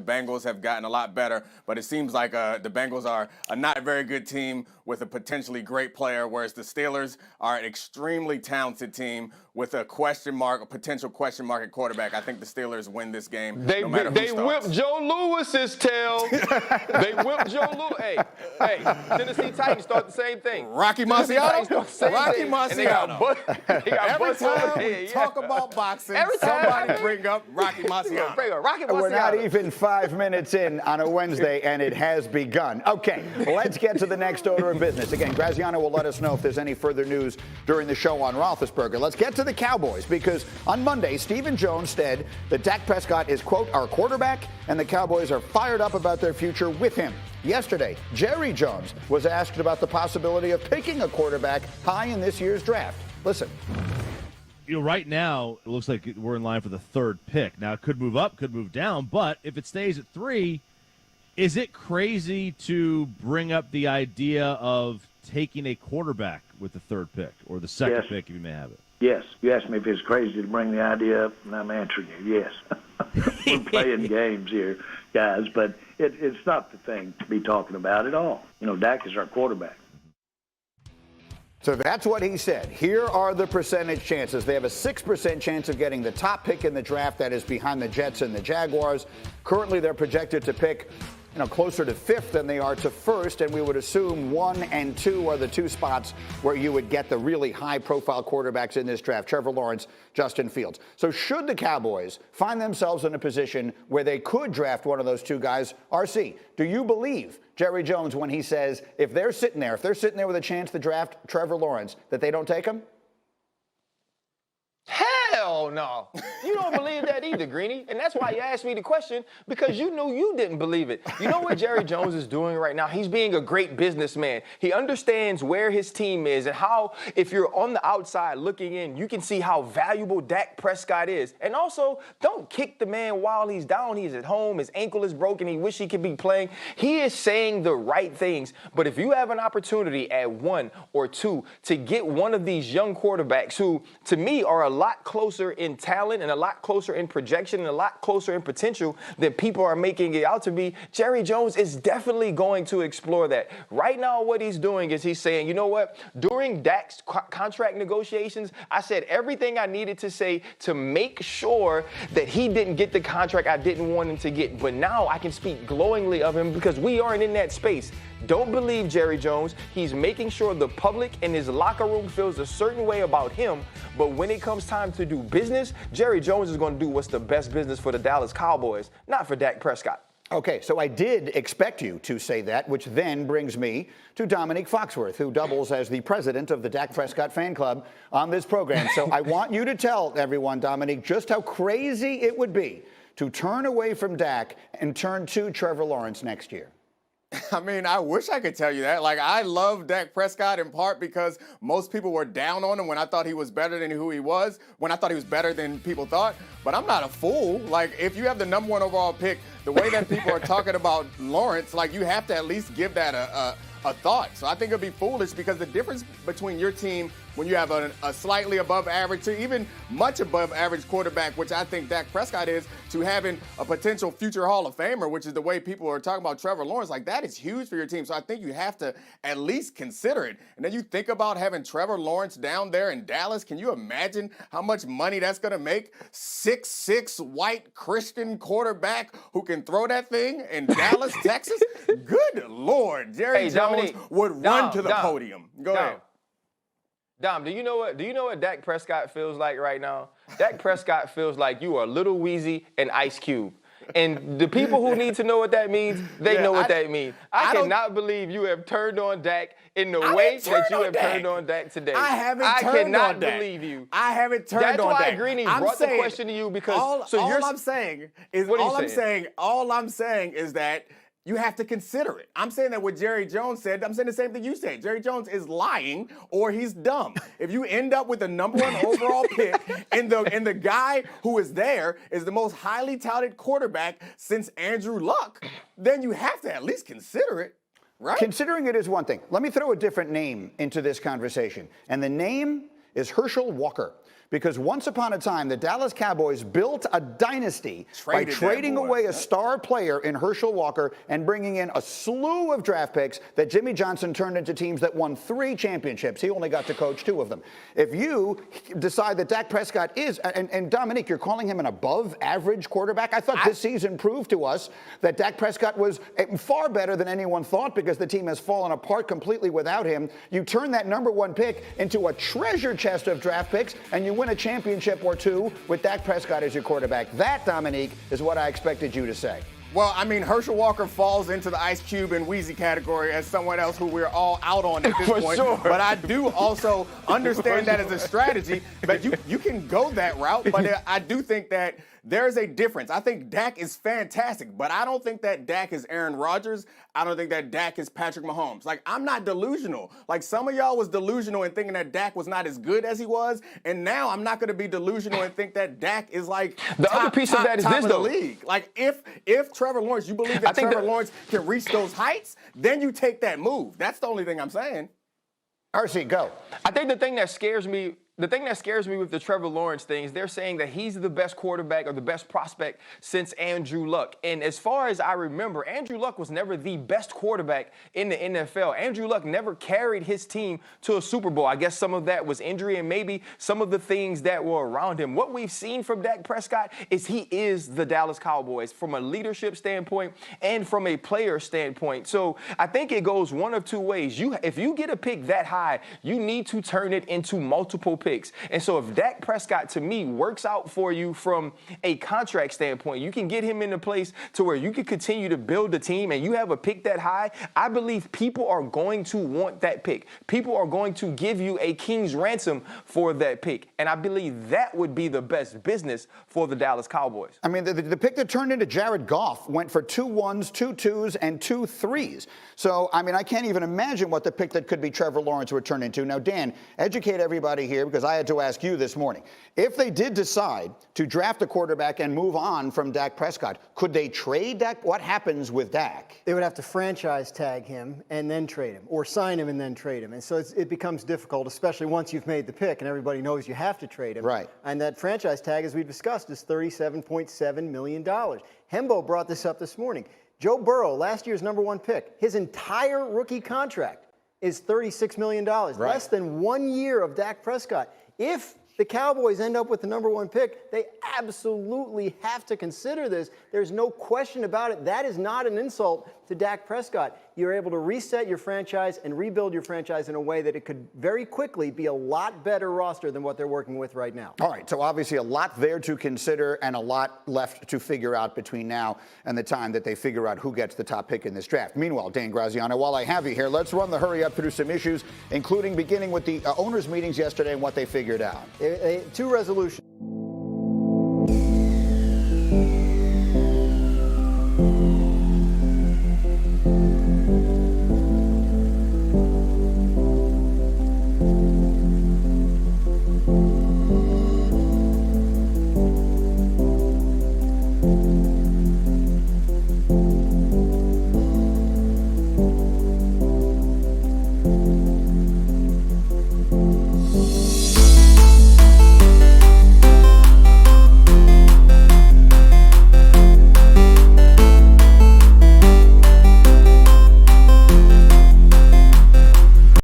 Bengals have gotten a lot better, but it seems like the Bengals are a not very good team with a potentially great player, whereas the Steelers are an extremely talented team with a potential question mark at quarterback. I think the Steelers win this game no matter who starts. They whipped Joe Lewis's tail. They whipped Joe Lewis. Hey, Tennessee Titans start the same thing. Rocky Marciano? Every time we talk about boxing, somebody bring up Rocky Marciano. We're not even 5 minutes in on a Wednesday, and it has begun. Okay, let's get to the next order of business. Again, Graziano will let us know if there's any further news during the show on Roethlisberger. Let's get to the Cowboys, because on Monday, Stephen Jones said that Dak Prescott is, quote, our quarterback, and the Cowboys are fired up about their future with him. Yesterday, Jerry Jones was asked about the possibility of picking a quarterback high in this year's draft. Listen. Right now, it looks like we're in line for the third pick. Now, it could move up, could move down, but if it stays at 3, is it crazy to bring up the idea of taking a quarterback with the third pick or the second pick if you may have it? Yes. You asked me if it's crazy to bring the idea up, and I'm answering you, yes. We're playing games here, guys, but it's not the thing to be talking about at all. Dak is our quarterback. So that's what he said. Here are the percentage chances. They have a 6% chance of getting the top pick in the draft. That is behind the Jets and the Jaguars. Currently, they're projected to pick closer to 5th than they are to 1st, and we would assume 1 and 2 are the 2 spots where you would get the really high-profile quarterbacks in this draft, Trevor Lawrence, Justin Fields. So should the Cowboys find themselves in a position where they could draft one of those 2 guys, RC, do you believe Jerry Jones when he says if they're sitting there with a chance to draft Trevor Lawrence, that they don't take him? Hell no. You don't believe that either, Greeny. And that's why you asked me the question, because you knew you didn't believe it. You know what Jerry Jones is doing right now? He's being a great businessman. He understands where his team is and how, if you're on the outside looking in, you can see how valuable Dak Prescott is. And also, don't kick the man while he's down. He's at home. His ankle is broken. He wish he could be playing. He is saying the right things. But if you have an opportunity at 1 or 2 to get one of these young quarterbacks who, to me, are a lot closer in talent and a lot closer in projection and a lot closer in potential than people are making it out to be, Jerry Jones is definitely going to explore that. Right now, what he's doing is he's saying, you know what? During Dak's contract negotiations, I said everything I needed to say to make sure that he didn't get the contract I didn't want him to get. But now I can speak glowingly of him because we aren't in that space. Don't believe Jerry Jones. He's making sure the public in his locker room feels a certain way about him. But when it comes time to do business, Jerry Jones is going to do what's the best business for the Dallas Cowboys, not for Dak Prescott. Okay, so I did expect you to say that, which then brings me to Dominique Foxworth, who doubles as the president of the Dak Prescott fan club on this program. So I want you to tell everyone, Dominique, just how crazy it would be to turn away from Dak and turn to Trevor Lawrence next year. I mean, I wish I could tell you that. Like, I love Dak Prescott in part because most people were down on him when I thought he was better than who he was, when I thought he was better than people thought. But I'm not a fool. Like, if you have the number 1 overall pick, the way that people are talking about Lawrence, like, you have to at least give that a thought. So I think it'd be foolish because the difference between your team when you have a slightly above average to even much above average quarterback, which I think Dak Prescott is, to having a potential future Hall of Famer, which is the way people are talking about Trevor Lawrence, like that is huge for your team. So I think you have to at least consider it. And then you think about having Trevor Lawrence down there in Dallas. Can you imagine how much money that's going to make? 6'6" white Christian quarterback who can throw that thing in Dallas, Texas? Good Lord. Jerry Jones would run to the podium. Go ahead. Dom, do you know what Dak Prescott feels like right now? Dak Prescott feels like you are Little Weezy and Ice Cube. And the people who need to know what that means, they know what that means. I cannot believe you have turned on Dak in the way that you have turned on Dak today. I haven't turned on Dak. I cannot believe you. I haven't turned on Dak. That's why Greeny brought the question to you because all I'm saying is that you have to consider it. I'm saying that what Jerry Jones said, I'm saying the same thing you said. Jerry Jones is lying or he's dumb. If you end up with the number 1 overall pick and the guy who is there is the most highly touted quarterback since Andrew Luck, then you have to at least consider it, right? Considering it is one thing. Let me throw a different name into this conversation. And the name is Herschel Walker. Because once upon a time, the Dallas Cowboys built a dynasty by Traded that trading boy. away a star player in Herschel Walker and bringing in a slew of draft picks that Jimmy Johnson turned into teams that won 3 championships. He only got to coach 2 of them. If you decide that Dak Prescott is, and Dominique, you're calling him an above-average quarterback? I thought this season proved to us that Dak Prescott was far better than anyone thought because the team has fallen apart completely without him. You turn that number 1 pick into a treasure chest of draft picks, and you win a championship or 2 with Dak Prescott as your quarterback. That, Dominique, is what I expected you to say. Well, I mean, Herschel Walker falls into the Ice Cube and Wheezy category as someone else who we're all out on at this For point. sure. But I do also understand that as a strategy. But you can go that route. But I do think that there's a difference. I think Dak is fantastic, but I don't think that Dak is Aaron Rodgers. I don't think that Dak is Patrick Mahomes. Like, I'm not delusional. Like, some of y'all was delusional in thinking that Dak was not as good as he was, and now I'm not going to be delusional and think that Dak is like The other piece of that is top this, of the though. league. Like, if Trevor Lawrence, you believe that Trevor Lawrence can reach those heights, then you take that move. That's the only thing I'm saying. RC, go. I think the thing that scares me with the Trevor Lawrence thing is they're saying that he's the best quarterback or the best prospect since Andrew Luck. And as far as I remember, Andrew Luck was never the best quarterback in the NFL. Andrew Luck never carried his team to a Super Bowl. I guess some of that was injury and maybe some of the things that were around him. What we've seen from Dak Prescott is he is the Dallas Cowboys from a leadership standpoint and from a player standpoint. So I think it goes one of 2 ways. If you get a pick that high, you need to turn it into multiple picks. And so if Dak Prescott, to me, works out for you from a contract standpoint, you can get him in a place to where you can continue to build a team and you have a pick that high, I believe people are going to want that pick. People are going to give you a king's ransom for that pick. And I believe that would be the best business for the Dallas Cowboys. I mean, the pick that turned into Jared Goff went for 2 1s, 2 2s, and 2 3s. So, I mean, I can't even imagine what the pick that could be Trevor Lawrence would turn into. Now, Dan, educate everybody here because I had to ask you this morning. If they did decide to draft a quarterback and move on from Dak Prescott, could they trade Dak? What happens with Dak? They would have to franchise tag him and then trade him, or sign him and then trade him. And so it becomes difficult, especially once you've made the pick and everybody knows you have to trade him. Right. And that franchise tag, as we've discussed, is $37.7 million. Hembo brought this up this morning. Joe Burrow, last year's number 1 pick, his entire rookie contract is $36 million, less than 1 year of Dak Prescott. If the Cowboys end up with the number 1 pick, they absolutely have to consider this. There's no question about it. That is not an insult to Dak Prescott. You're able to reset your franchise and rebuild your franchise in a way that it could very quickly be a lot better roster than what they're working with right now. All right, so obviously a lot there to consider and a lot left to figure out between now and the time that they figure out who gets the top pick in this draft. Meanwhile, Dan Graziano, while I have you here, let's run the hurry up through some issues, including beginning with the owners' meetings yesterday and what they figured out. 2 resolutions.